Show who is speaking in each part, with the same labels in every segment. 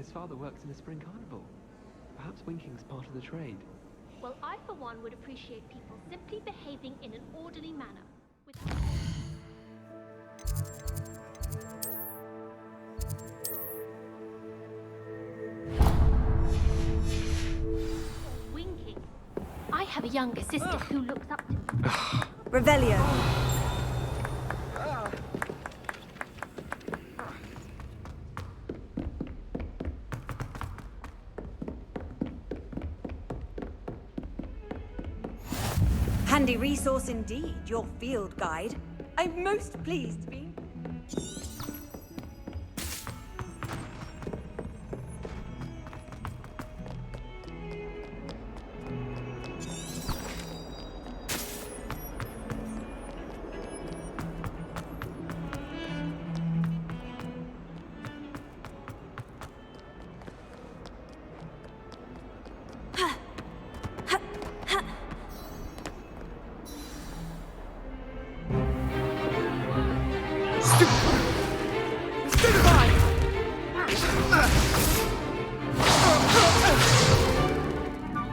Speaker 1: his father works in a spring carnival. Perhaps winking's part of the trade.
Speaker 2: Well, I for one would appreciate people simply behaving in an orderly manner. Winking. I have a younger sister who looks up to me.
Speaker 3: Revelio. Handy resource indeed, your field guide. I'm most pleased to be.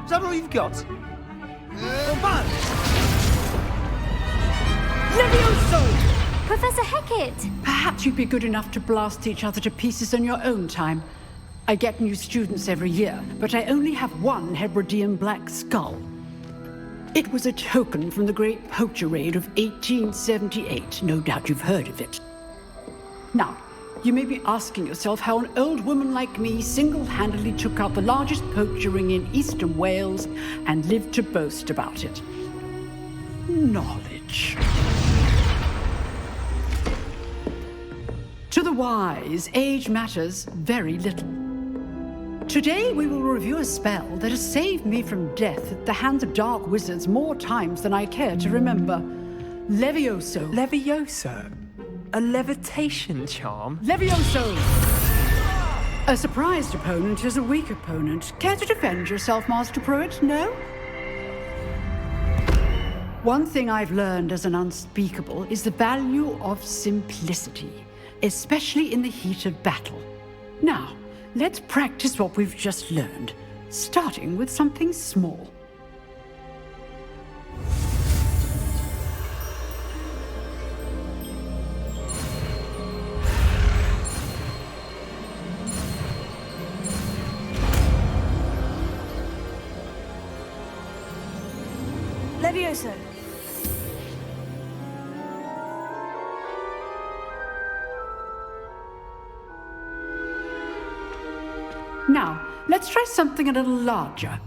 Speaker 1: Is that all you've got?
Speaker 3: Levioso!
Speaker 2: Professor Hecat!
Speaker 4: Perhaps you'd be good enough to blast each other to pieces on your own time. I get new students every year, but I only have one Hebridean black skull. It was a token from the Great Poacher Raid of 1878. No doubt you've heard of it. Now, you may be asking yourself how an old woman like me single-handedly took out the largest poacher ring in eastern Wales and lived to boast about it. Knowledge. To the wise, age matters very little. Today we will review a spell that has saved me from death at the hands of dark wizards more times than I care to remember. Levioso.
Speaker 1: Levioso? A levitation charm?
Speaker 4: Levioso! A surprised opponent is a weak opponent. Care to defend yourself, Master Pruitt? No? One thing I've learned as an unspeakable is the value of simplicity, especially in the heat of battle. Now, let's practice what we've just learned, starting with something small.
Speaker 3: Levioso.
Speaker 4: Now, let's try something a little larger.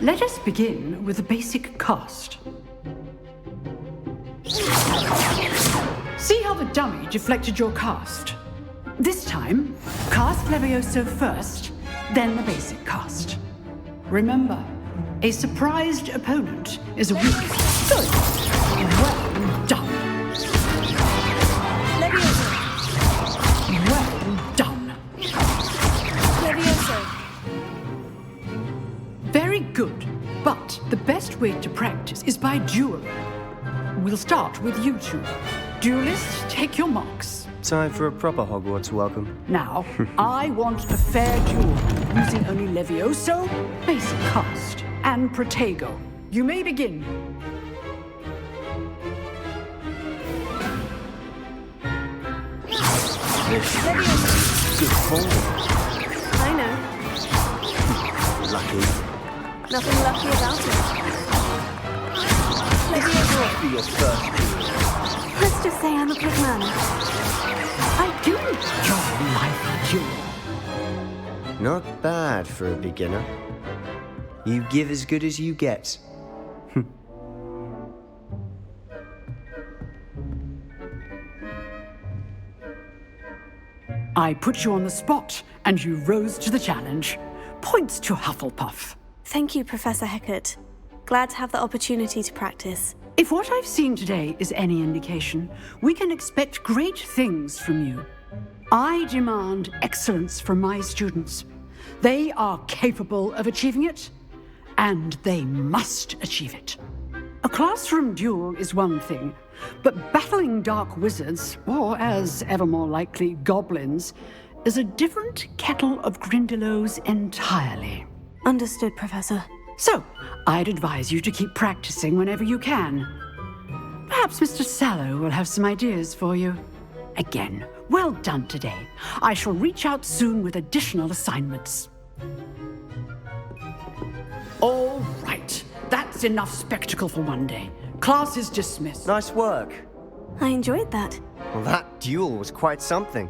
Speaker 4: Let us begin with the basic cast. See how the dummy deflected your cast? This time, cast Levioso first, then the basic cast. Remember, a surprised opponent is a weak. Good. Well done.
Speaker 3: Levioso.
Speaker 4: Well done.
Speaker 3: Levioso.
Speaker 4: Very good. But the best way to practice is by dueling. We'll start with you two. Duelists, take your marks.
Speaker 5: Time for a proper Hogwarts welcome.
Speaker 4: Now, I want a fair duel, using only Levioso, basic cast, and Protego. You may begin.
Speaker 5: Good form.
Speaker 3: I know.
Speaker 5: Lucky.
Speaker 3: Nothing lucky about it. Levioso.
Speaker 5: For your first duel.
Speaker 3: Let's just say I'm a good man.
Speaker 4: I do enjoy life duel.
Speaker 5: Not bad for a beginner. You give as good as you get.
Speaker 4: I put you on the spot, and you rose to the challenge. Points to Hufflepuff.
Speaker 3: Thank you, Professor Hecat. Glad to have the opportunity to practice.
Speaker 4: If what I've seen today is any indication, we can expect great things from you. I demand excellence from my students. They are capable of achieving it, and they must achieve it. A classroom duel is one thing, but battling dark wizards, or as ever more likely, goblins, is a different kettle of Grindylows entirely.
Speaker 3: Understood, Professor.
Speaker 4: So, I'd advise you to keep practicing whenever you can. Perhaps Mr. Sallow will have some ideas for you. Again, well done today. I shall reach out soon with additional assignments. All right, that's enough spectacle for one day. Class is dismissed.
Speaker 5: Nice work.
Speaker 3: I enjoyed that.
Speaker 5: Well, that duel was quite something.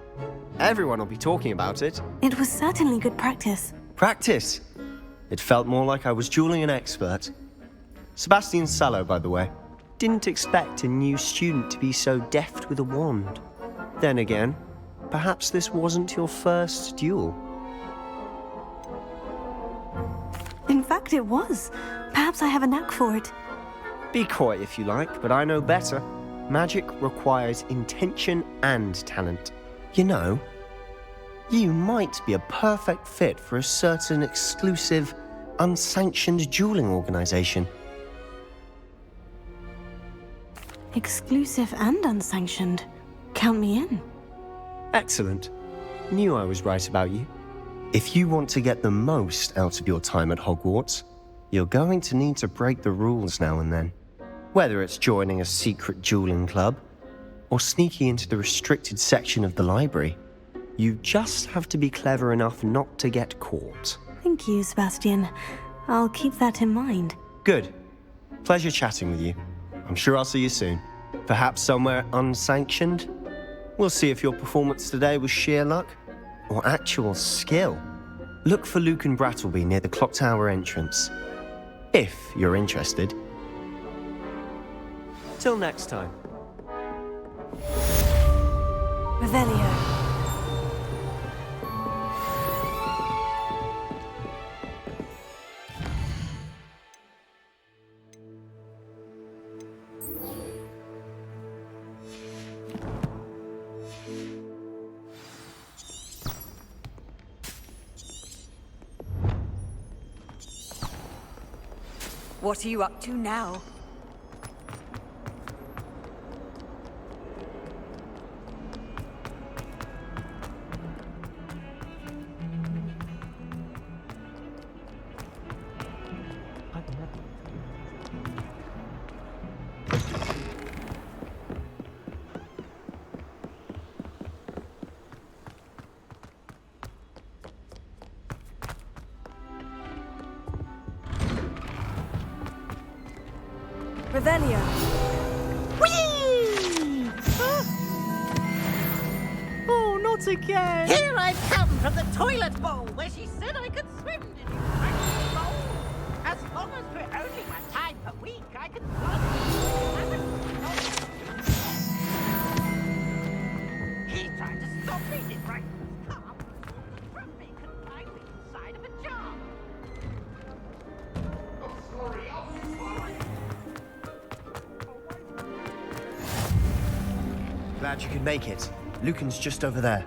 Speaker 5: Everyone will be talking about it.
Speaker 3: It was certainly good practice.
Speaker 5: Practice? It felt more like I was dueling an expert. Sebastian Sallow, by the way. Didn't expect a new student to be so deft with a wand. Then again, perhaps this wasn't your first duel.
Speaker 3: In fact, it was. Perhaps I have a knack for it.
Speaker 5: Be coy if you like, but I know better. Magic requires intention and talent. You know, you might be a perfect fit for a certain exclusive, unsanctioned dueling organization.
Speaker 3: Exclusive and unsanctioned. Count me in.
Speaker 5: Excellent. Knew I was right about you. If you want to get the most out of your time at Hogwarts, you're going to need to break the rules now and then. Whether it's joining a secret dueling club, or sneaking into the restricted section of the library, you just have to be clever enough not to get caught.
Speaker 3: Thank you, Sebastian. I'll keep that in mind.
Speaker 5: Good. Pleasure chatting with you. I'm sure I'll see you soon. Perhaps somewhere unsanctioned? We'll see if your performance today was sheer luck or actual skill. Look for Luke and Brattleby near the clock tower entrance, if you're interested. Till next time.
Speaker 3: Revelio. What are you up to now? Revelio.
Speaker 6: Whee!
Speaker 7: Oh, not again!
Speaker 6: Here I've come from the toilet bowl where she said I could swim in this precious bowl. As long as for only one time per week, I can He's trying to stop me, this right car. From me confined me inside of a jar.
Speaker 5: Glad you could make it. Lucan's just over there.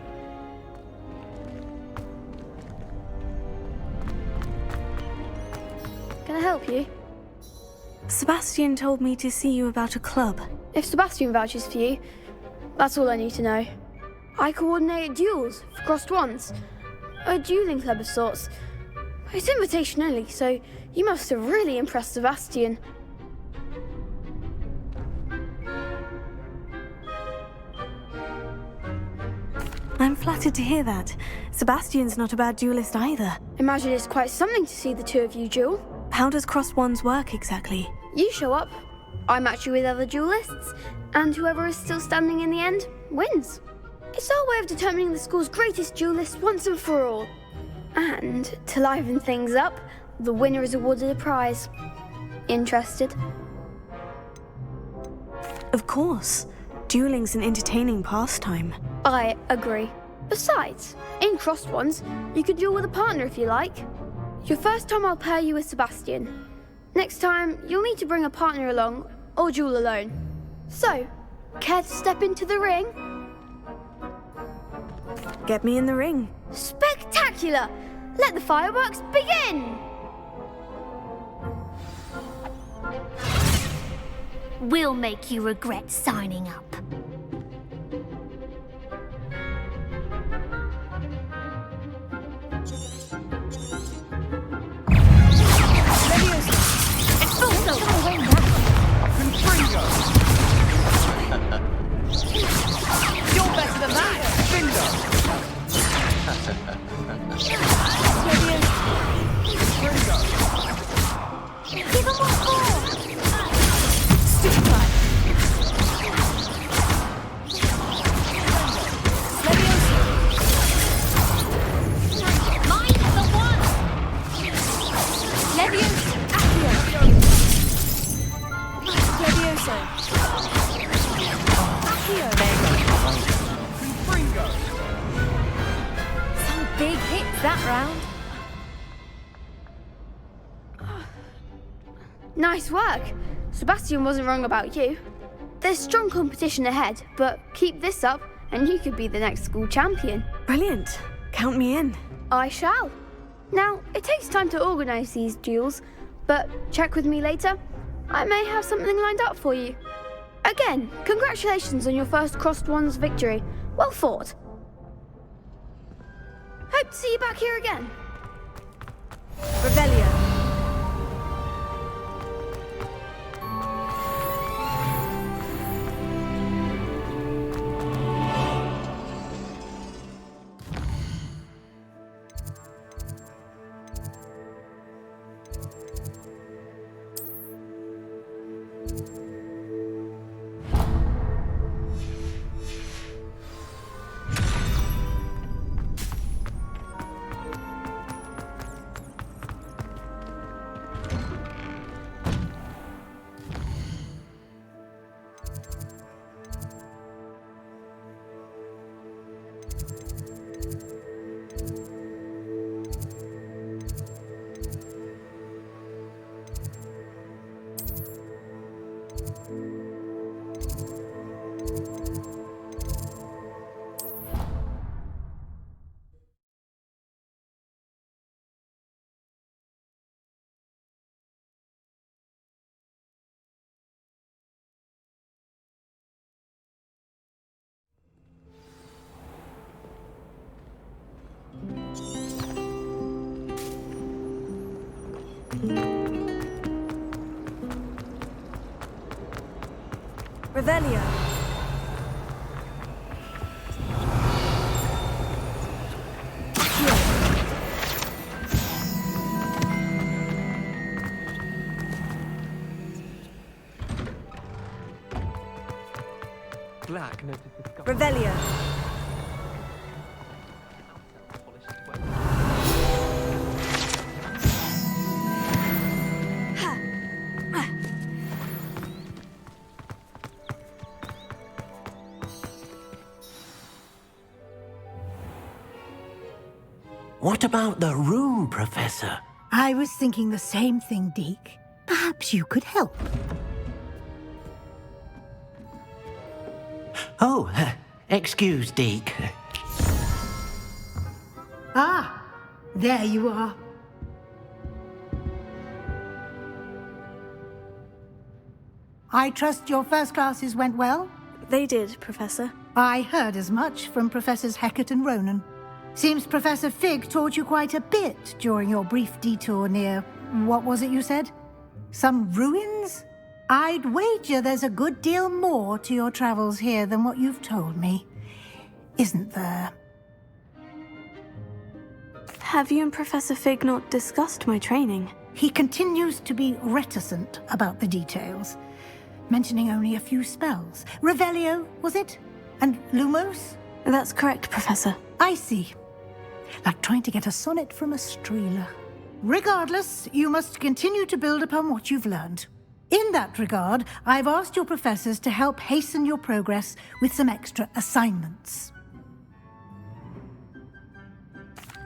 Speaker 8: Can I help you?
Speaker 3: Sebastian told me to see you about a club.
Speaker 8: If Sebastian vouches for you, that's all I need to know. I coordinate duels for crossed wands. A dueling club of sorts. It's invitation only, so you must have really impressed Sebastian.
Speaker 3: I'm flattered to hear that. Sebastian's not a bad duelist either.
Speaker 8: Imagine it's quite something to see the two of you duel.
Speaker 3: How does crossed wands work exactly?
Speaker 8: You show up, I match you with other duelists, and whoever is still standing in the end wins. It's our way of determining the school's greatest duelist once and for all. And to liven things up, the winner is awarded a prize. Interested?
Speaker 3: Of course. Dueling's an entertaining pastime.
Speaker 8: I agree. Besides, in crossed ones, you could duel with a partner if you like. Your first time I'll pair you with Sebastian. Next time, you'll need to bring a partner along, or duel alone. So, care to step into the ring?
Speaker 3: Get me in the ring.
Speaker 8: Spectacular! Let the fireworks begin!
Speaker 2: We'll make you regret signing up. It's full silver.
Speaker 6: You're better than that!
Speaker 2: Give him what for! Mine is the one!
Speaker 3: Levioso. Some big hits that round.
Speaker 8: Nice work. Sebastian wasn't wrong about you. There's strong competition ahead, but keep this up and you could be the next school champion.
Speaker 3: Brilliant. Count me in.
Speaker 8: I shall. Now, it takes time to organise these duels, but check with me later. I may have something lined up for you. Again, congratulations on your first Crossed Wands victory. Well fought. Hope to see you back here again.
Speaker 3: Revelio. Revelio.
Speaker 1: Black noted the sky.
Speaker 3: Revelio.
Speaker 9: What about the room, Professor?
Speaker 7: I was thinking the same thing, Deke. Perhaps you could help.
Speaker 9: Oh, excuse, Deke.
Speaker 7: Ah, there you are. I trust your first classes went well?
Speaker 3: They did, Professor.
Speaker 7: I heard as much from Professors Hecat and Ronan. Seems Professor Fig taught you quite a bit during your brief detour near... what was it you said? Some ruins? I'd wager there's a good deal more to your travels here than what you've told me. Isn't there?
Speaker 3: Have you and Professor Fig not discussed my training?
Speaker 7: He continues to be reticent about the details, mentioning only a few spells. Revelio, was it? And Lumos?
Speaker 3: That's correct, Professor.
Speaker 7: I see. Like trying to get a sonnet from a streeler. Regardless, you must continue to build upon what you've learned. In that regard, I've asked your professors to help hasten your progress with some extra assignments.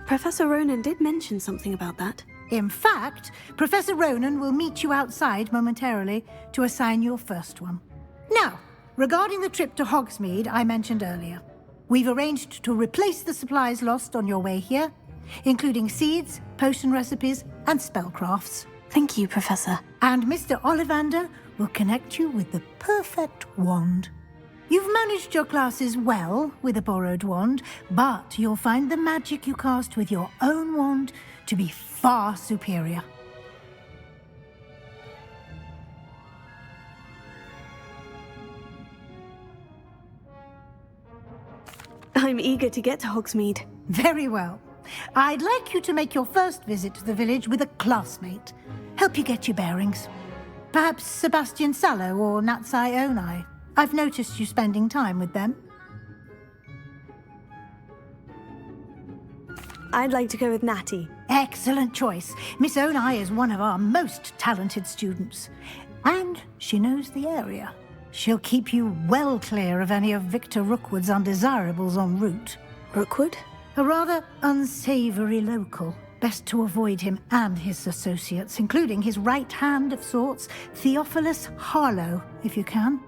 Speaker 3: Professor Ronan did mention something about that.
Speaker 7: In fact, Professor Ronan will meet you outside momentarily to assign your first one. Now, regarding the trip to Hogsmeade I mentioned earlier, we've arranged to replace the supplies lost on your way here, including seeds, potion recipes, and spellcrafts.
Speaker 10: Thank you, Professor.
Speaker 7: And Mr. Ollivander will connect you with the perfect wand. You've managed your classes well with a borrowed wand, but you'll find the magic you cast with your own wand to be far superior.
Speaker 10: I'm eager to get to Hogsmeade.
Speaker 7: Very well. I'd like you to make your first visit to the village with a classmate. Help you get your bearings. Perhaps Sebastian Sallow or Natsai Onai. I've noticed you spending time with them.
Speaker 10: I'd like to go with Natty.
Speaker 7: Excellent choice. Miss Onai is one of our most talented students. And she knows the area. She'll keep you well clear of any of Victor Rookwood's undesirables en route.
Speaker 10: Rookwood?
Speaker 7: A rather unsavory local. Best to avoid him and his associates, including his right hand of sorts, Theophilus Harlow, if you can.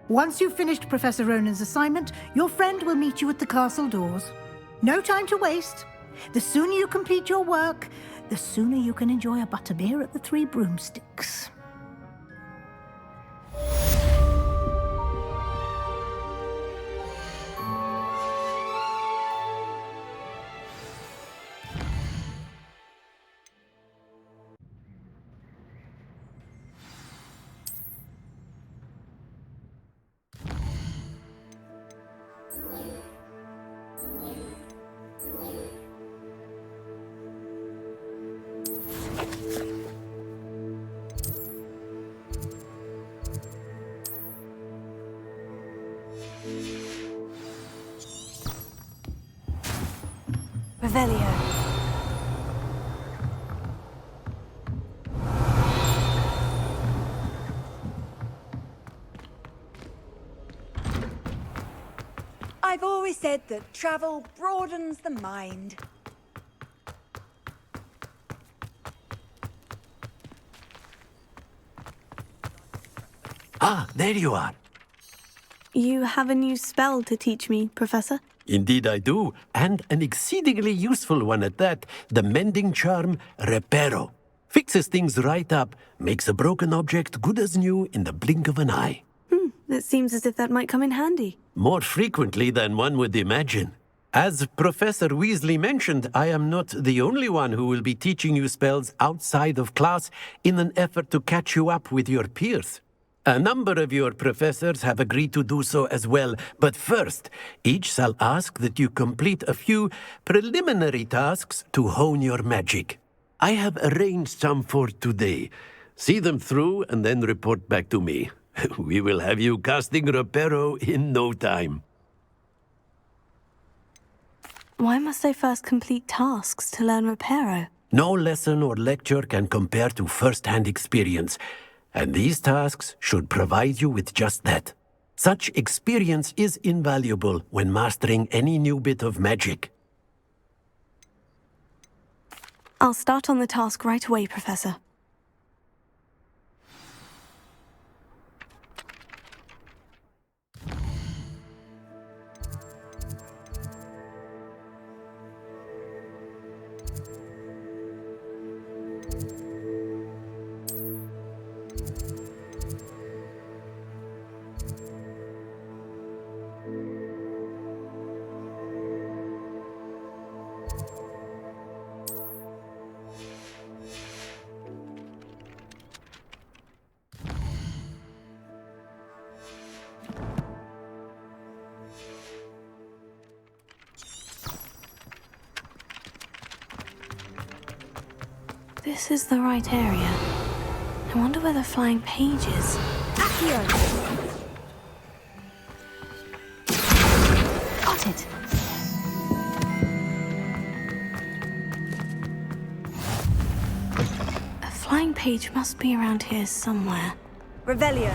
Speaker 7: Once you've finished Professor Ronan's assignment, your friend will meet you at the castle doors. No time to waste. The sooner you complete your work, the sooner you can enjoy a butterbeer at the Three Broomsticks.
Speaker 10: Revelio.
Speaker 3: I've always said that travel broadens the mind.
Speaker 9: Ah, there you are.
Speaker 10: You have a new spell to teach me, Professor?
Speaker 9: Indeed I do, and an exceedingly useful one at that. The mending charm, Reparo. Fixes things right up, makes a broken object good as new in the blink of an eye.
Speaker 10: It seems as if that might come in handy.
Speaker 9: More frequently than one would imagine. As Professor Weasley mentioned, I am not the only one who will be teaching you spells outside of class in an effort to catch you up with your peers. A number of your professors have agreed to do so as well, but first, each shall ask that you complete a few preliminary tasks to hone your magic. I have arranged some for today. See them through and then report back to me. We will have you casting Reparo in no time.
Speaker 10: Why must I first complete tasks to learn Reparo?
Speaker 9: No lesson or lecture can compare to first-hand experience, and these tasks should provide you with just that. Such experience is invaluable when mastering any new bit of magic.
Speaker 10: I'll start on the task right away, Professor. This is the right area. I wonder where the flying page is.
Speaker 3: Accio!
Speaker 10: Got it! A flying page must be around here somewhere.
Speaker 3: Revelio.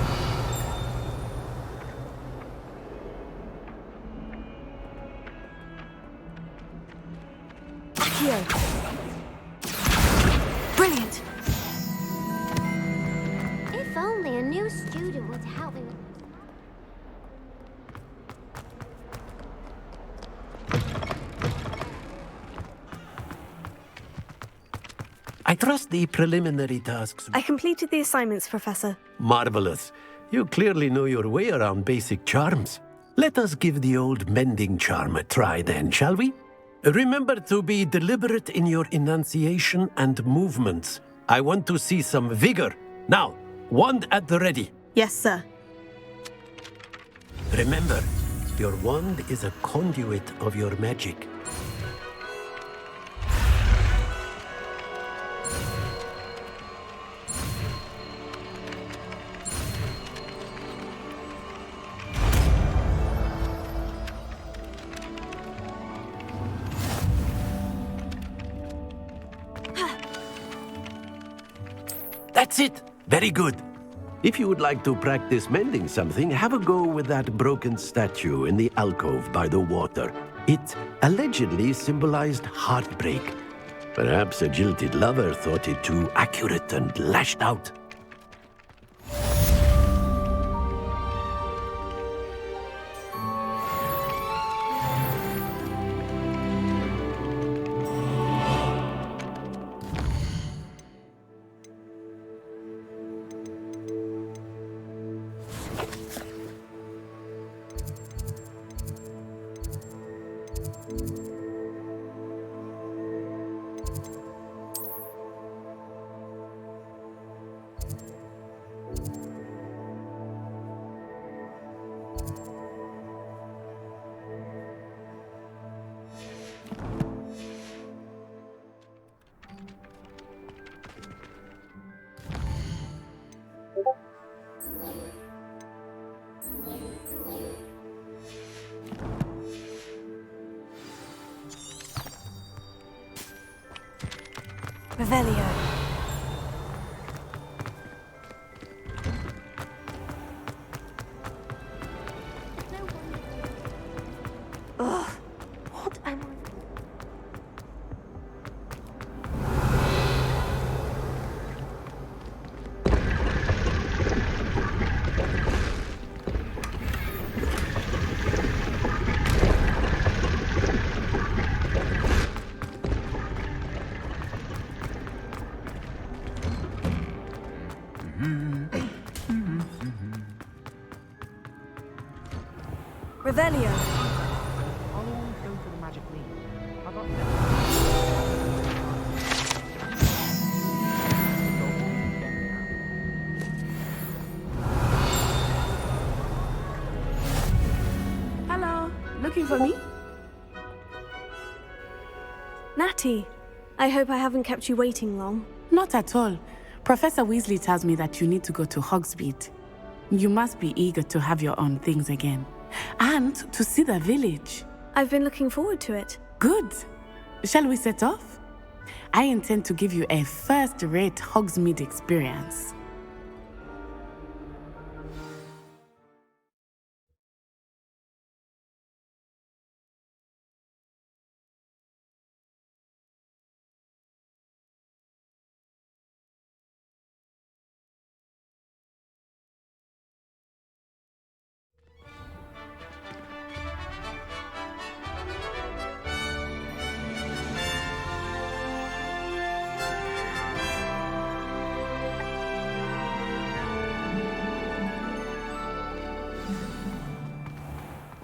Speaker 3: Accio!
Speaker 2: new student was helping.
Speaker 9: I trust the preliminary tasks.
Speaker 10: I completed the assignments, Professor.
Speaker 9: Marvelous. You clearly know your way around basic charms. Let us give the old mending charm a try then, shall we? Remember to be deliberate in your enunciation and movements. I want to see some vigor. Now, wand at the ready.
Speaker 10: Yes, sir.
Speaker 9: Remember, your wand is a conduit of your magic. That's it! Very good. If you would like to practice mending something, have a go with that broken statue in the alcove by the water. It allegedly symbolized heartbreak. Perhaps a jilted lover thought it too accurate and lashed out.
Speaker 10: Revelio.
Speaker 2: Ugh, what am I?
Speaker 10: Revelio.
Speaker 1: I'll always go for the magic lead. I got
Speaker 10: Hello. Looking for me? Natty, I hope I haven't kept you waiting long.
Speaker 11: Not at all. Professor Weasley tells me that you need to go to Hogsmeade. You must be eager to have your own things again. And to see the village.
Speaker 10: I've been looking forward to it.
Speaker 11: Good. Shall we set off? I intend to give you a first-rate Hogsmeade experience.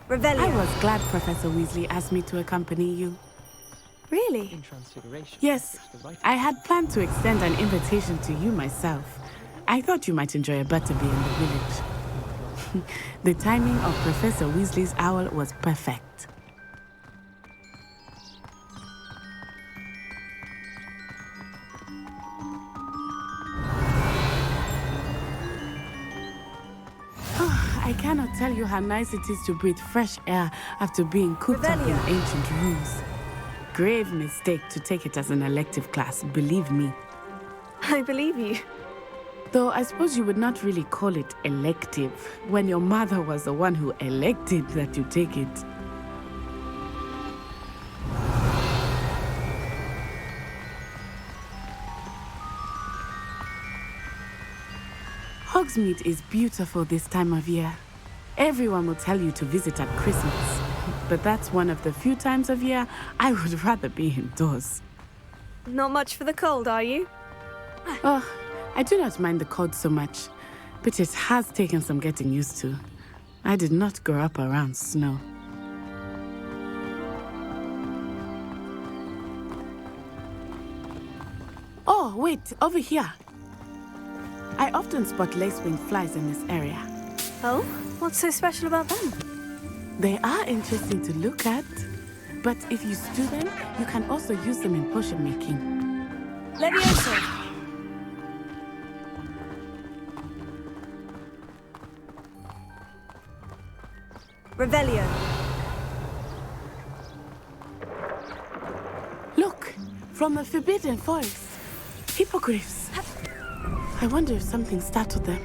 Speaker 10: Revelio.
Speaker 11: I was glad Professor Weasley asked me to accompany you.
Speaker 10: Really?
Speaker 1: in Transfiguration.
Speaker 11: Yes,
Speaker 1: It's the right
Speaker 11: I had planned to extend an invitation to you myself. I thought you might enjoy a butterbeer in the village. The timing of Professor Weasley's owl was perfect. I cannot tell you how nice it is to breathe fresh air after being cooped up in
Speaker 10: Revelio.
Speaker 11: ancient rooms. Grave mistake to take it as an elective class, believe me.
Speaker 10: I believe you.
Speaker 11: Though I suppose you would not really call it elective when your mother was the one who elected that you take it. Hogsmeade is beautiful this time of year. Everyone will tell you to visit at Christmas, but that's one of the few times of year I would rather be indoors.
Speaker 10: Not much for the cold, are you?
Speaker 11: Oh, I do not mind the cold so much, but it has taken some getting used to. I did not grow up around snow. Oh, wait, over here. I often spot lacewing flies in this area.
Speaker 10: Oh? What's so special about them?
Speaker 11: They are interesting to look at, but if you stew them, you can also use them in potion making.
Speaker 10: Levioso! Revelio.
Speaker 11: Look, from the Forbidden Forest. Hippogriffs. I wonder if something startled them.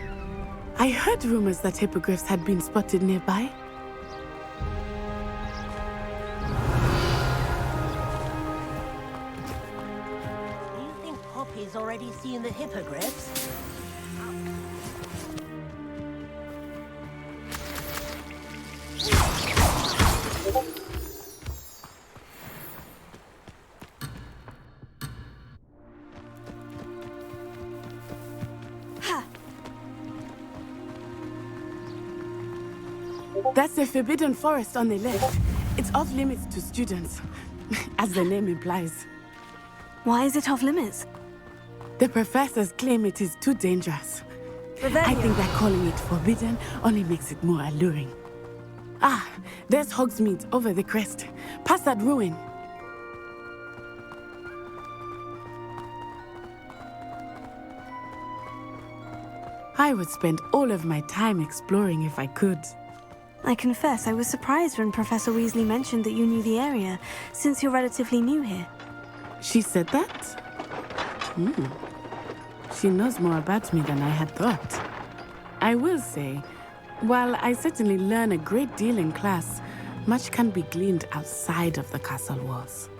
Speaker 11: I heard rumors that hippogriffs had been spotted nearby.
Speaker 6: Do you think Poppy's already seen the hippogriffs?
Speaker 11: That's the Forbidden Forest on the left. It's off limits to students, as the name implies.
Speaker 10: Why is it off limits?
Speaker 11: The professors claim it is too dangerous.
Speaker 10: Revelio.
Speaker 11: I think that calling it forbidden only makes it more alluring. Ah, there's Hogsmeade over the crest. Past that ruin. I would spend all of my time exploring if I could.
Speaker 10: I confess I was surprised when Professor Weasley mentioned that you knew the area, since you're relatively new here.
Speaker 11: She said that? She knows more about me than I had thought. I will say, while I certainly learn a great deal in class, much can be gleaned outside of the castle walls.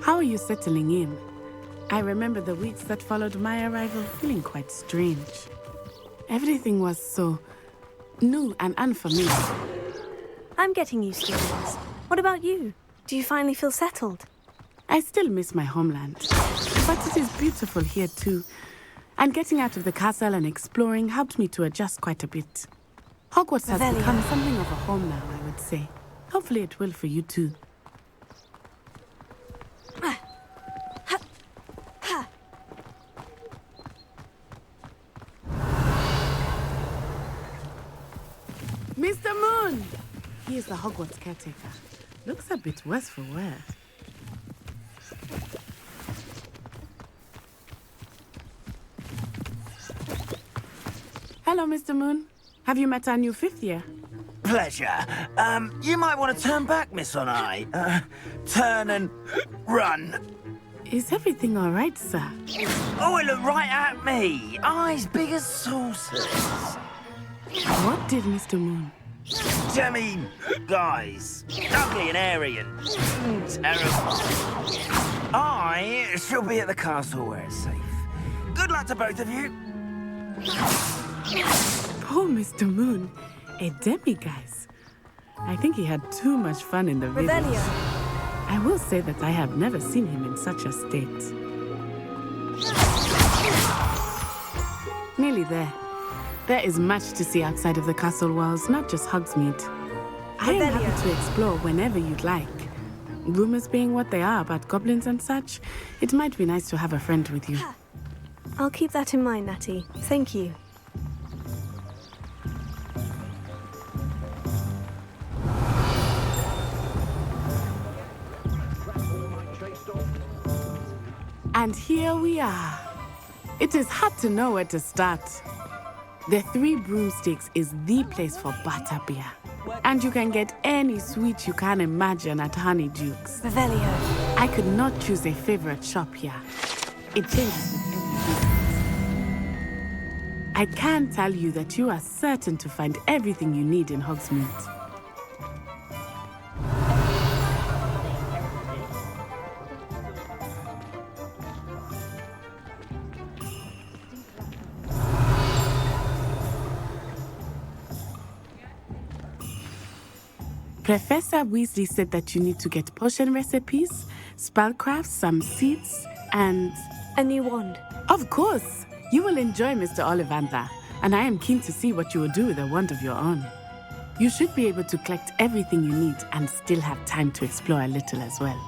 Speaker 11: How are you settling in? I remember the weeks that followed my arrival feeling quite strange. Everything was so new and unfamiliar.
Speaker 10: I'm getting used to things. What about you? Do you finally feel settled?
Speaker 11: I still miss my homeland, but it is beautiful here too. And getting out of the castle and exploring helped me to adjust quite a bit. Hogwarts has
Speaker 10: Revelio.
Speaker 11: become something of a home now, I would say. Hopefully it will for you too. Mr. Moon! He is the Hogwarts caretaker. Looks a bit worse for wear. Hello, Mr. Moon. Have you met our new fifth year?
Speaker 12: Pleasure. You might want to turn back, Miss On-Eye. Turn and run.
Speaker 11: Is everything all right, sir?
Speaker 12: Oh, it looked right at me. Eyes big as saucers.
Speaker 11: What did Mr. Moon?
Speaker 12: I mean, guys. Ugly and airy and terrible. I shall be at the castle where it's safe. Good luck to both of you.
Speaker 11: Poor Mr. Moon. A demiguise. I think he had too much fun in the village.
Speaker 10: Revelio.
Speaker 11: I will say that I have never seen him in such a state. Nearly there. There is much to see outside of the castle walls, not just Hogsmeade. I am happy to explore whenever you'd like. Rumors being what they are about goblins and such, it might be nice to have a friend with you.
Speaker 10: I'll keep that in mind, Natty. Thank you.
Speaker 11: And here we are. It is hard to know where to start. The Three Broomsticks is the place for butterbeer. And you can get any sweet you can imagine at Honeydukes.
Speaker 10: Revelio.
Speaker 11: I could not choose a favorite shop here. It changes with every visit. I can tell you that you are certain to find everything you need in Hogsmeade. Professor Weasley said that you need to get potion recipes, spellcrafts, some seeds, and...
Speaker 10: a new wand.
Speaker 11: Of course! You will enjoy Mr. Ollivander, and I am keen to see what you will do with a wand of your own. You should be able to collect everything you need and still have time to explore a little as well.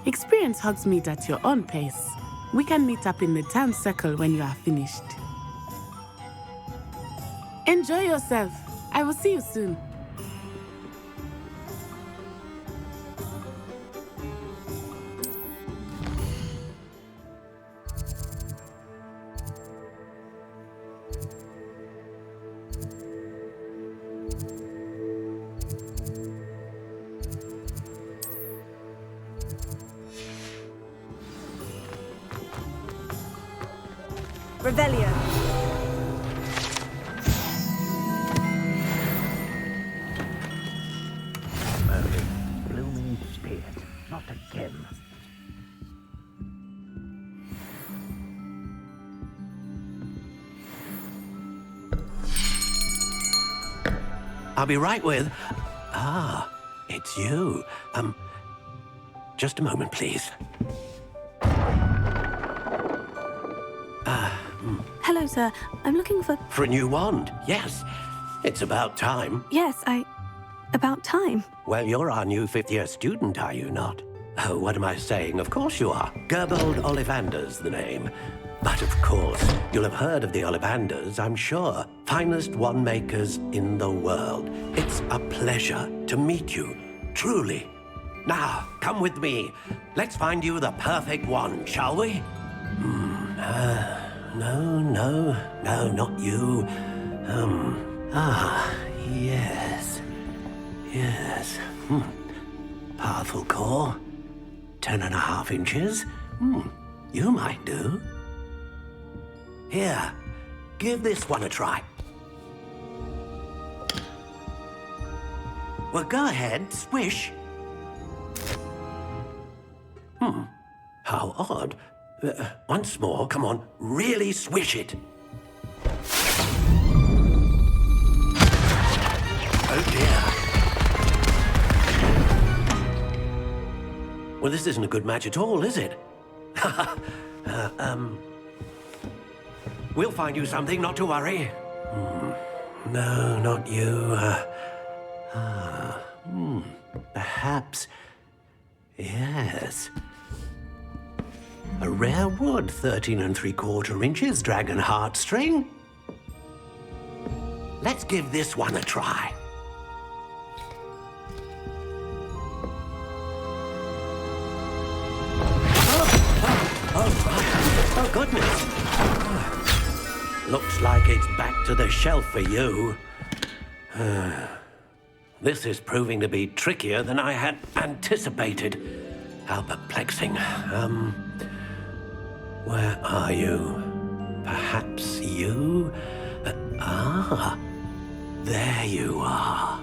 Speaker 11: Experience Hogsmeade at your own pace. We can meet up in the town circle when you are finished. Enjoy yourself. I will see you soon.
Speaker 3: Revelio.
Speaker 1: Merlin, blooming spirit, not again.
Speaker 9: I'll be right with... Ah, it's you. Just a moment, please.
Speaker 10: Hello, sir. I'm looking for...
Speaker 9: For a new wand, yes. It's about time.
Speaker 10: Yes, about time.
Speaker 9: Well, you're our new fifth-year student, are you not? Oh, what am I saying? Of course you are. Gerbold Ollivander's the name. But of course, you'll have heard of the Ollivanders, I'm sure. Finest wand makers in the world. It's a pleasure to meet you, truly. Now, come with me. Let's find you the perfect wand, shall we? No, not you. Yes. Powerful core. 10.5 inches. You might do. Here, give this one a try. Well, go ahead, swish. How odd. Once more, come on, really swish it. Oh dear. Well, this isn't a good match at all, is it? We'll find you something, not to worry. No, not you. Perhaps... Yes. A rare wood, 13 3/4 inches, dragon heartstring. Let's give this one a try. Oh, goodness. Looks like it's back to the shelf for you. This is proving to be trickier than I had anticipated. How perplexing. Where are you? Perhaps you? There you are.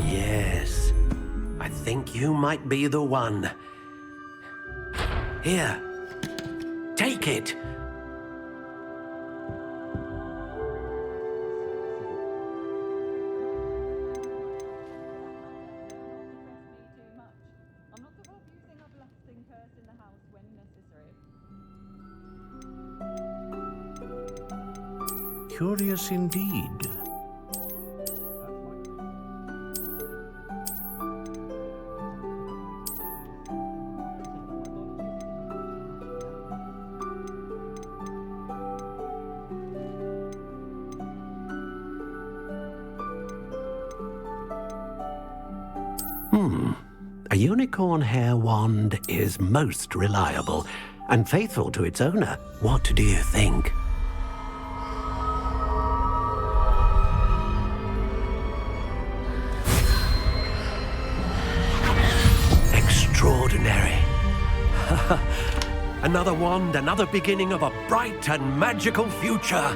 Speaker 9: Yes, I think you might be the one. Here, take it.
Speaker 1: Curious indeed.
Speaker 9: A unicorn hair wand is most reliable and faithful to its owner. What do you think? Extraordinary. Another wand, another beginning of a bright and magical future.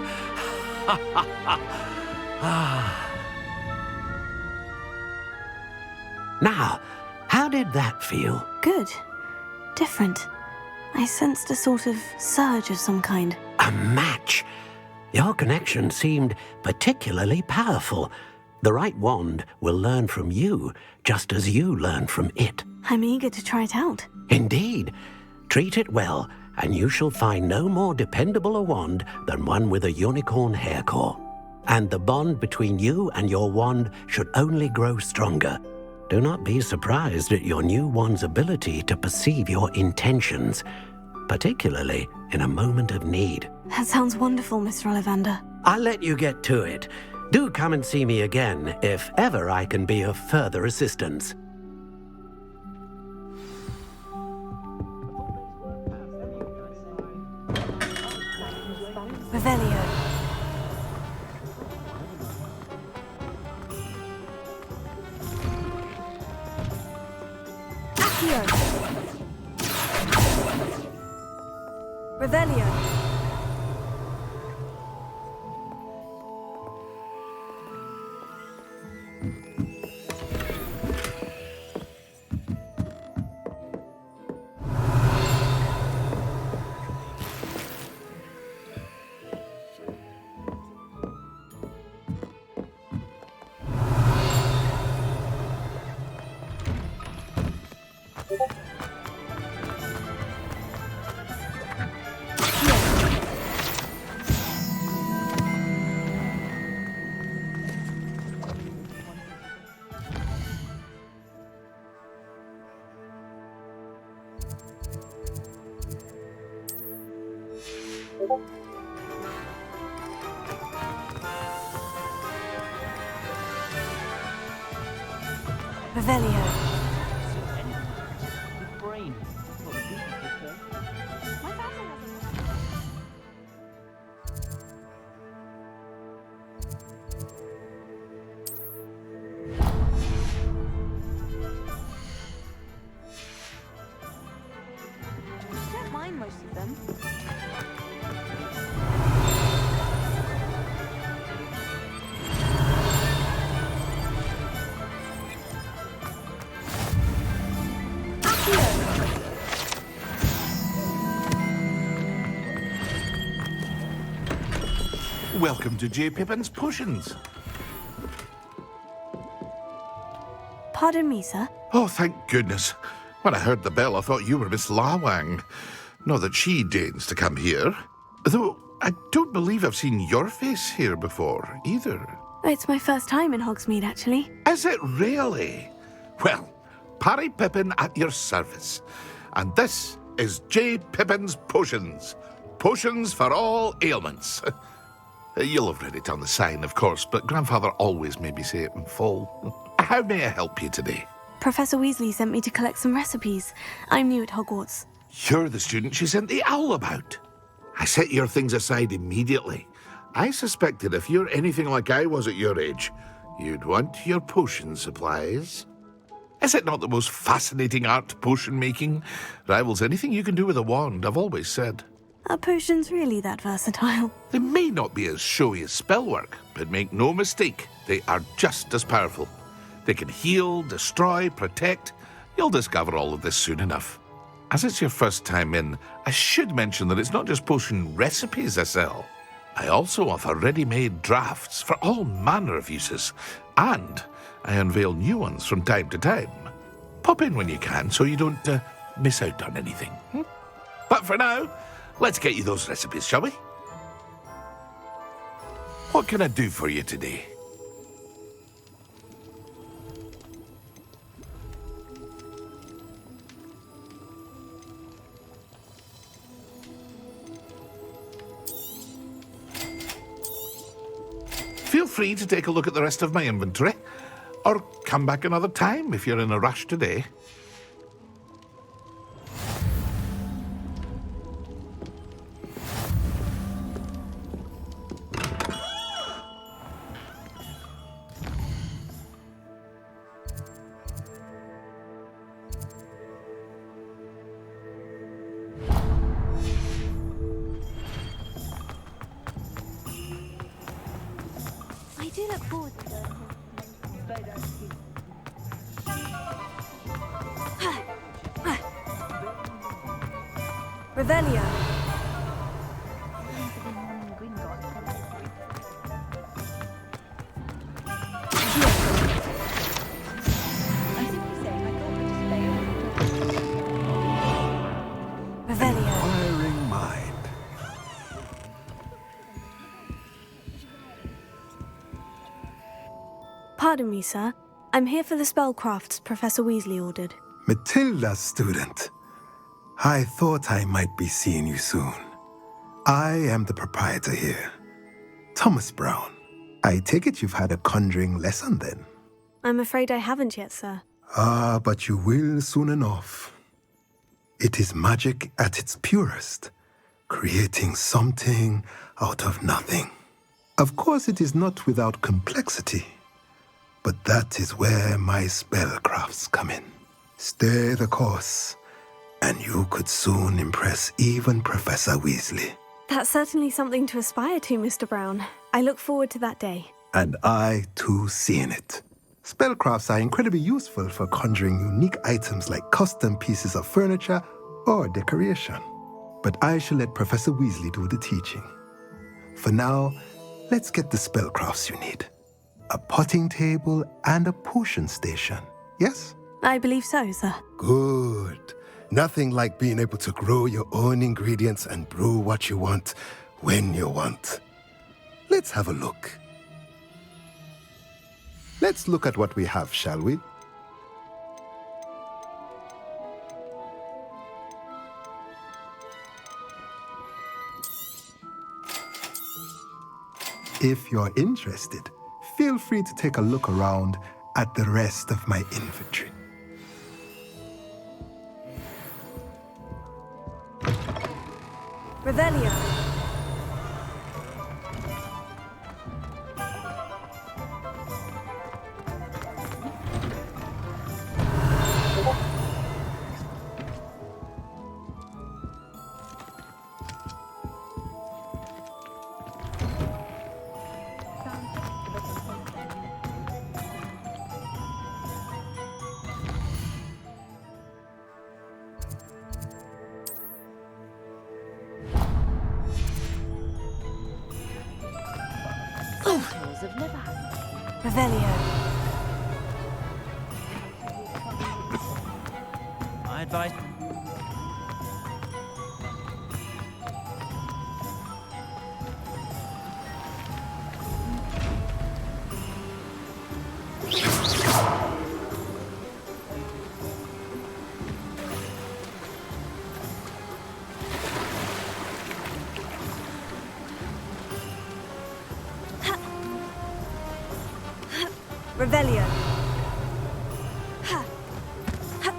Speaker 9: Now, how did that feel?
Speaker 10: Good. Different. I sensed a sort of surge of some kind.
Speaker 9: A match. Your connection seemed particularly powerful. The right wand will learn from you, just as you learn from it.
Speaker 10: I'm eager to try it out.
Speaker 9: Indeed. Treat it well, and you shall find no more dependable a wand than one with a unicorn hair core. And the bond between you and your wand should only grow stronger. Do not be surprised at your new wand's ability to perceive your intentions, particularly in a moment of need.
Speaker 10: That sounds wonderful, Mr. Ollivander.
Speaker 9: I'll let you get to it. Do come and see me again if ever I can be of further assistance.
Speaker 10: Revelio. Accio. Revelio. Revelio.
Speaker 13: Don't mind most of them.
Speaker 14: Welcome to J. Pippin's Potions.
Speaker 10: Pardon me, sir.
Speaker 14: Oh, thank goodness. When I heard the bell, I thought you were Miss Lawang. Not that she deigns to come here. Though, I don't believe I've seen your face here before, either.
Speaker 10: It's my first time in Hogsmeade, actually.
Speaker 14: Is it really? Well, Parry Pippin at your service. And this is J. Pippin's Potions. Potions for all ailments. You'll have read it on the sign, of course, but Grandfather always made me say it in full. How may I help you today?
Speaker 10: Professor Weasley sent me to collect some recipes. I'm new at Hogwarts.
Speaker 14: You're the student she sent the owl about. I set your things aside immediately. I suspected if you're anything like I was at your age, you'd want your potion supplies. Is it not the most fascinating art, potion making? Rivals anything you can do with a wand, I've always said.
Speaker 10: Are potions really that versatile?
Speaker 14: They may not be as showy as spellwork, but make no mistake, they are just as powerful. They can heal, destroy, protect. You'll discover all of this soon enough. As it's your first time in, I should mention that it's not just potion recipes I sell. I also offer ready-made drafts for all manner of uses, and I unveil new ones from time to time. Pop in when you can so you don't miss out on anything. But for now, let's get you those recipes, shall we? What can I do for you today? Feel free to take a look at the rest of my inventory, or come back another time if you're in a rush today.
Speaker 2: I do look forward to going home.
Speaker 10: Revelio. Pardon me, sir. I'm here for the spellcrafts Professor Weasley ordered.
Speaker 15: Matilda's student. I thought I might be seeing you soon. I am the proprietor here, Thomas Brown. I take it you've had a conjuring lesson then?
Speaker 10: I'm afraid I haven't yet, sir.
Speaker 15: Ah, but you will soon enough. It is magic at its purest, creating something out of nothing. Of course, it is not without complexity, but that is where my spellcrafts come in. Stay the course, and you could soon impress even Professor Weasley.
Speaker 10: That's certainly something to aspire to, Mr. Brown. I look forward to that day.
Speaker 15: And I, too, seeing it. Spellcrafts are incredibly useful for conjuring unique items like custom pieces of furniture or decoration. But I shall let Professor Weasley do the teaching. For now, let's get the spellcrafts you need. A potting table and a potion station, yes?
Speaker 10: I believe so, sir.
Speaker 15: Good. Nothing like being able to grow your own ingredients and brew what you want when you want. Let's have a look. Let's look at what we have, shall we? If you're interested, feel free to take a look around at the rest of my inventory.
Speaker 10: Revelio.
Speaker 6: Tales of never happened.
Speaker 10: Revelio.
Speaker 12: I advise.
Speaker 10: Revelio. Ha. Ha.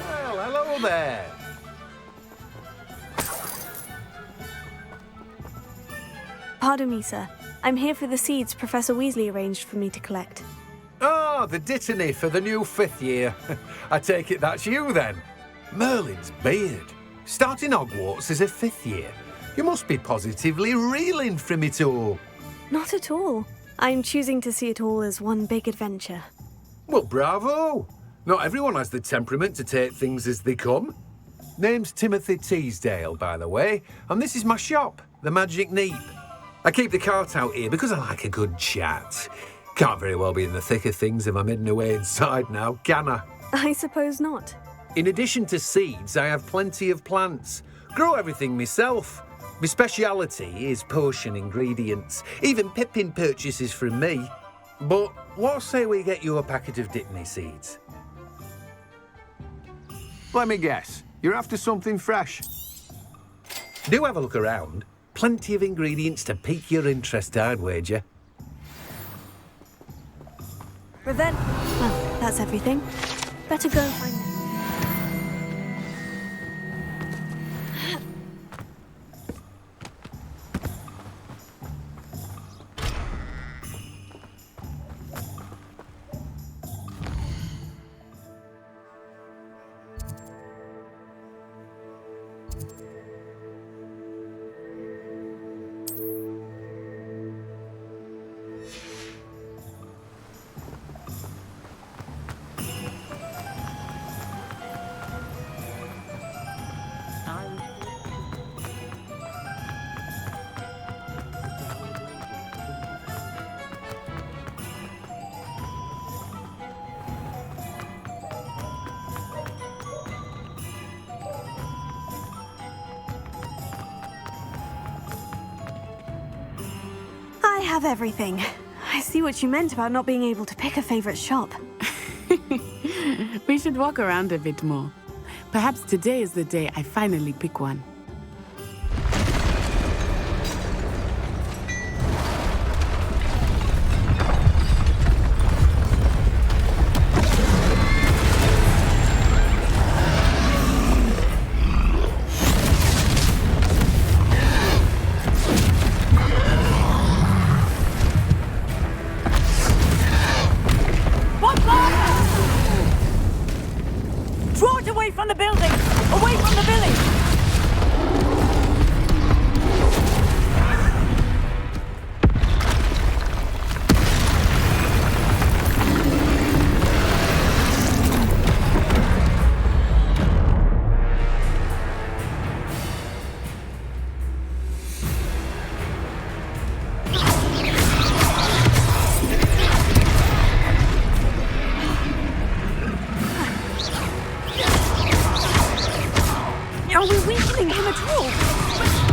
Speaker 16: Well, hello there.
Speaker 10: Pardon me, sir. I'm here for the seeds Professor Weasley arranged for me to collect.
Speaker 16: Oh, the dittany for the new 5th year. I take it that's you then. Merlin's beard. Starting Hogwarts as a 5th year. You must be positively reeling from it all.
Speaker 10: Not at all. I'm choosing to see it all as one big adventure.
Speaker 16: Well, bravo. Not everyone has the temperament to take things as they come. Name's Timothy Teasdale, by the way, and this is my shop, the Magic Neep. I keep the cart out here because I like a good chat. Can't very well be in the thick of things if I'm hidden away inside now, can I?
Speaker 10: I suppose not.
Speaker 16: In addition to seeds, I have plenty of plants. Grow everything myself. My speciality is potion ingredients. Even Pippin purchases from me. But what say we get you a packet of Dittany seeds? Let me guess. You're after something fresh. Do have a look around. Plenty of ingredients to pique your interest, I'd wager.
Speaker 10: Well, that's everything. Better go find them. have everything. I see what you meant about not being able to pick a favorite shop.
Speaker 11: We should walk around a bit more. Perhaps today is the day I finally pick one.
Speaker 3: Draw it away from the building! Away from the village!
Speaker 10: Are we weakening him at all?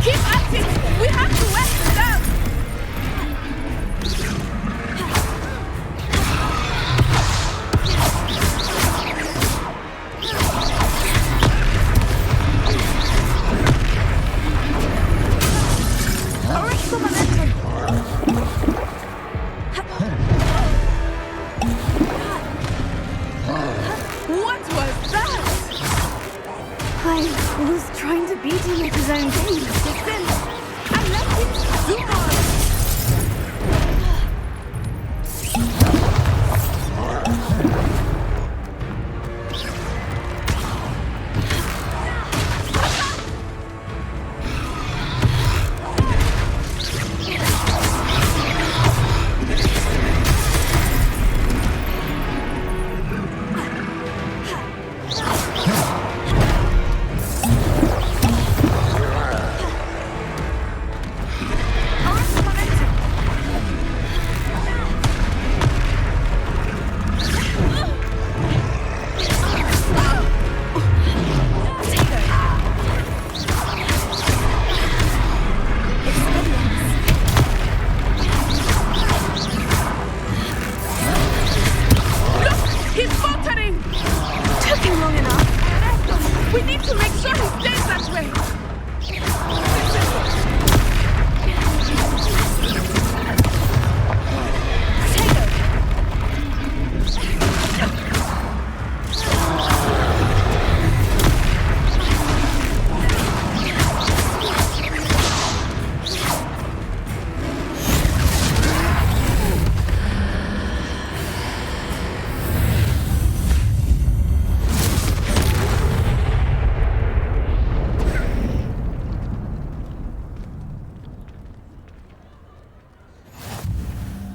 Speaker 10: Keep at it! We have to wear him down! Arrest the momentum! What was that? I was trying to beat him at his own game. Defend! I let him zoom on! He's faltering! Took him long enough. We need to make sure he stays that way.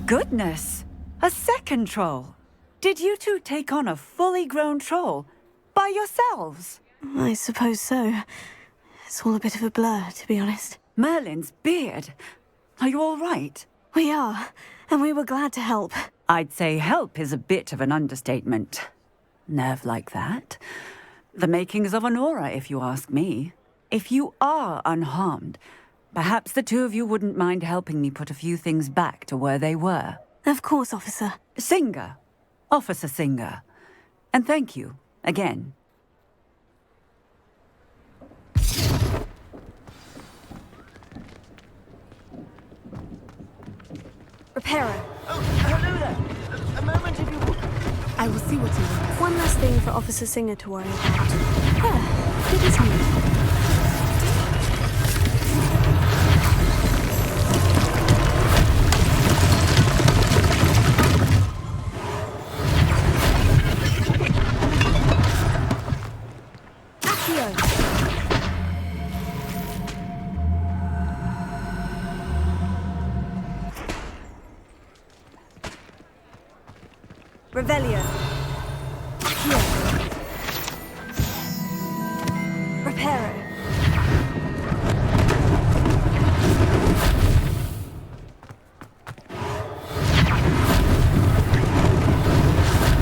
Speaker 3: Goodness! A second troll! Did you two take on a fully grown troll? By yourselves?
Speaker 10: I suppose so. It's all a bit of a blur, to be honest.
Speaker 3: Merlin's beard. Are you all right?
Speaker 10: We are, and we were glad to help.
Speaker 3: I'd say help is a bit of an understatement. Nerve like that. The makings of an aura, if you ask me. If you are unharmed, perhaps the two of you wouldn't mind helping me put a few things back to where they were.
Speaker 10: Of course, officer.
Speaker 3: Singer. Officer Singer. And thank you, again.
Speaker 8: Repairer.
Speaker 12: Oh, hello there. A moment if you would.
Speaker 11: I will see what you want.
Speaker 10: One last thing for Officer Singer to worry about. Ah, it is me.
Speaker 8: Revelio. Accio. Reparo.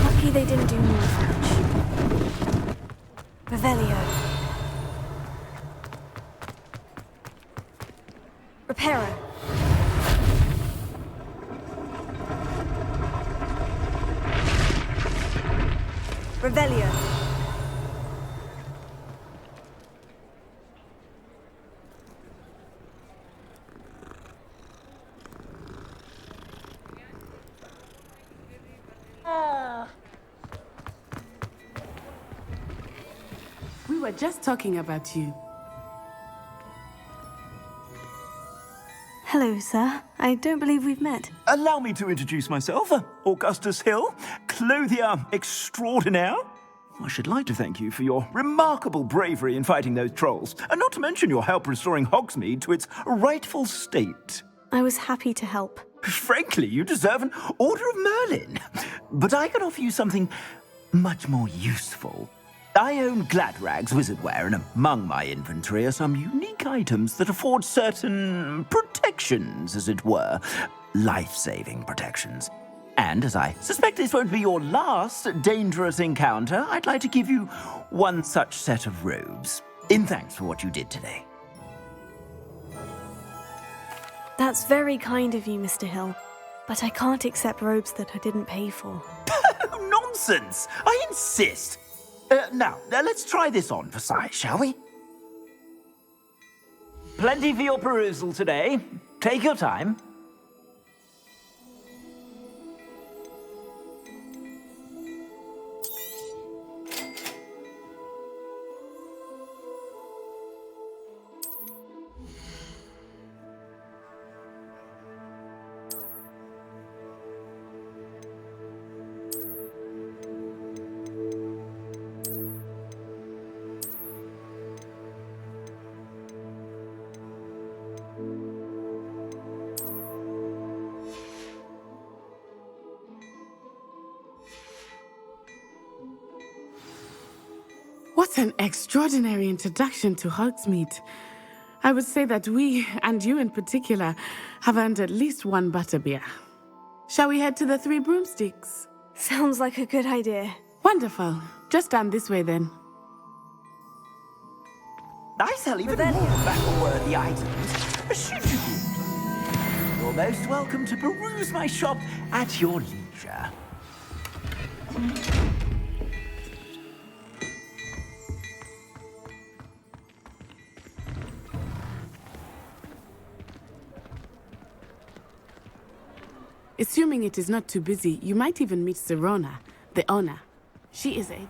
Speaker 8: Lucky they didn't do more damage. Revelio. Reparo.
Speaker 10: Revelio.
Speaker 11: We were just talking about you.
Speaker 10: Hello, sir. I don't believe we've met.
Speaker 12: Allow me to introduce myself. Augustus Hill, clothier extraordinaire. I should like to thank you for your remarkable bravery in fighting those trolls, and not to mention your help restoring Hogsmeade to its rightful state.
Speaker 10: I was happy to help.
Speaker 12: Frankly, you deserve an Order of Merlin. But I can offer you something much more useful. I own Gladrag's wizardware, and among my inventory are some unique items that afford certain protections, as it were. Life-saving protections. And as I suspect this won't be your last dangerous encounter, I'd like to give you one such set of robes, in thanks for what you did today.
Speaker 10: That's very kind of you, Mr. Hill. But I can't accept robes that I didn't pay for.
Speaker 12: Nonsense! I insist! Now, let's try this on for size, shall we? Plenty for your perusal today. Take your time.
Speaker 11: What an extraordinary introduction to Hogsmeade. I would say that we, and you in particular, have earned at least one butterbeer. Shall we head to the Three Broomsticks?
Speaker 10: Sounds like a good idea.
Speaker 11: Wonderful. Just down this way then.
Speaker 12: I sell even more battle-worthy items. Should you be? You're most welcome to peruse my shop at your leisure.
Speaker 11: Assuming it is not too busy, you might even meet Serona, the owner. She is a...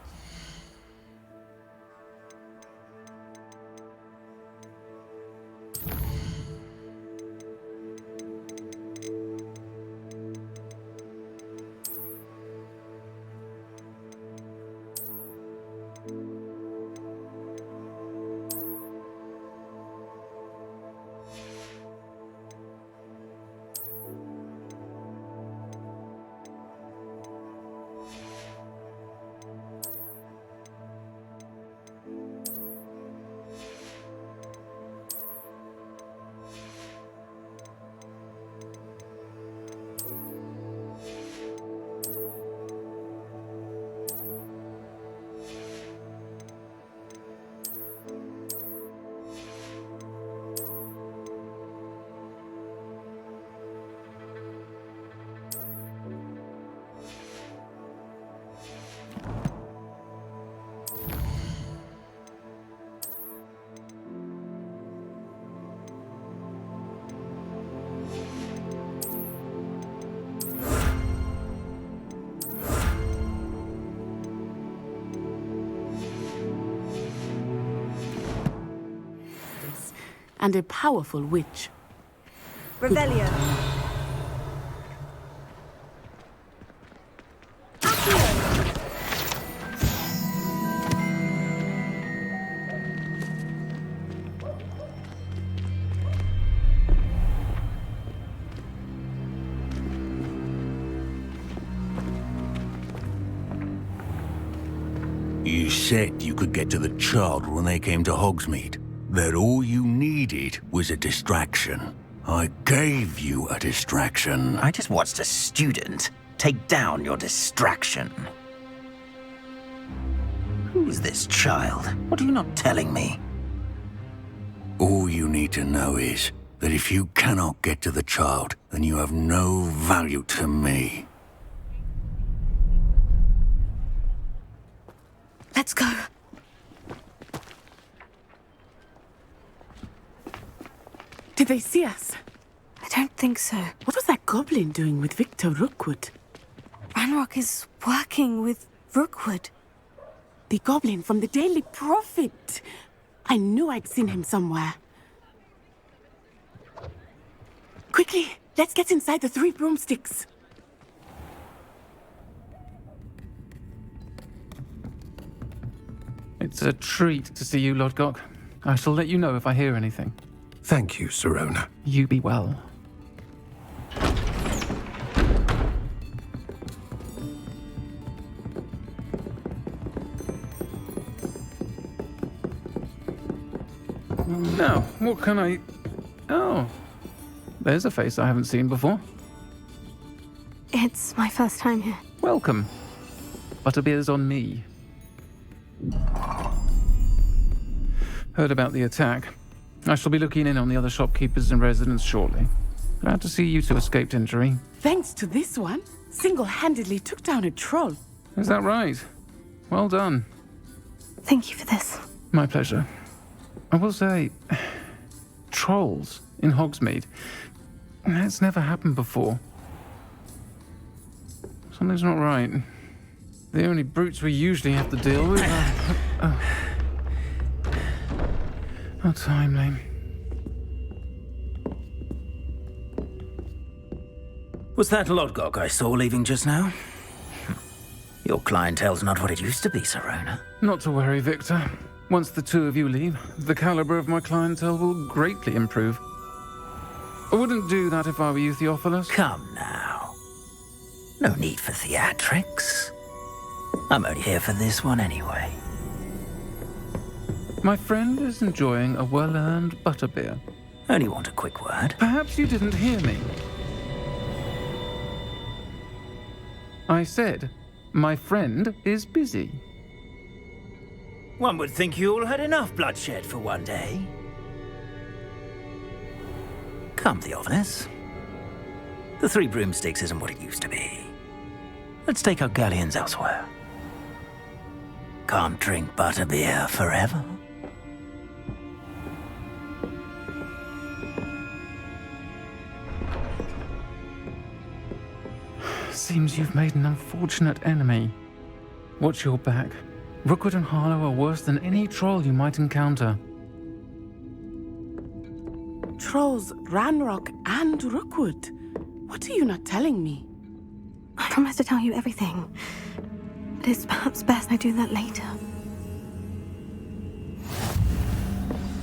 Speaker 11: and a powerful witch.
Speaker 10: Revelio.
Speaker 17: You said you could get to the child when they came to Hogsmeade. That all you needed was a distraction. I gave you a distraction.
Speaker 12: I just watched a student take down your distraction. Who is this child? What are you not telling me?
Speaker 17: All you need to know is that if you cannot get to the child, then you have no value to me.
Speaker 10: Let's go.
Speaker 11: Did they see us?
Speaker 10: I don't think so.
Speaker 11: What was that goblin doing with Victor Rookwood?
Speaker 10: Ranrock is working with Rookwood.
Speaker 11: The goblin from the Daily Prophet. I knew I'd seen him somewhere. Quickly, let's get inside the 3 broomsticks.
Speaker 18: It's a treat to see you, Lodgok. I shall let you know if I hear anything.
Speaker 19: Thank you, Sirona.
Speaker 18: You be well. Now, what can I... Oh, there's a face I haven't seen before.
Speaker 10: It's my first time here.
Speaker 18: Welcome. Butterbeer's on me. Heard about the attack. I shall be looking in on the other shopkeepers and residents shortly. Glad to see you two escaped injury.
Speaker 11: Thanks to this one, single-handedly took down a troll.
Speaker 18: Is that right? Well done.
Speaker 10: Thank you for this.
Speaker 18: My pleasure. I will say, trolls in Hogsmeade. That's never happened before. Something's not right. The only brutes we usually have to deal with are... How timely.
Speaker 12: Was that Lodgok I saw leaving just now? Your clientele's not what it used to be, Sirona.
Speaker 18: Not to worry, Victor. Once the two of you leave, the caliber of my clientele will greatly improve. I wouldn't do that if I were you, Theophilus.
Speaker 12: Come now. No need for theatrics. I'm only here for this one anyway.
Speaker 18: My friend is enjoying a well-earned butterbeer.
Speaker 12: Only want a quick word.
Speaker 18: Perhaps you didn't hear me. I said, my friend is busy.
Speaker 12: One would think you all had enough bloodshed for one day. Come, Theophilus. The 3 broomsticks isn't what it used to be. Let's take our galleons elsewhere. Can't drink butterbeer forever.
Speaker 18: Seems you've made an unfortunate enemy. Watch your back. Rookwood and Harlow are worse than any troll you might encounter.
Speaker 11: Trolls, Ranrock, and Rookwood. What are you not telling me?
Speaker 10: I promise to tell you everything. But it's perhaps best I do that later.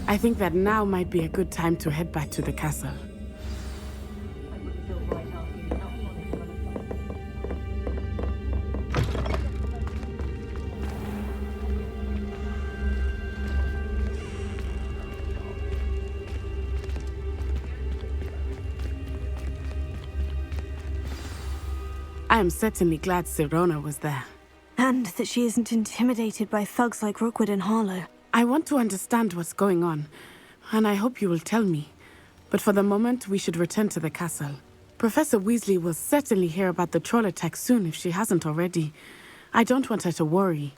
Speaker 11: I think that now might be a good time to head back to the castle. I am certainly glad Sirona was there.
Speaker 10: And that she isn't intimidated by thugs like Rookwood and Harlow.
Speaker 11: I want to understand what's going on, and I hope you will tell me. But for the moment, we should return to the castle. Professor Weasley will certainly hear about the troll attack soon if she hasn't already. I don't want her to worry.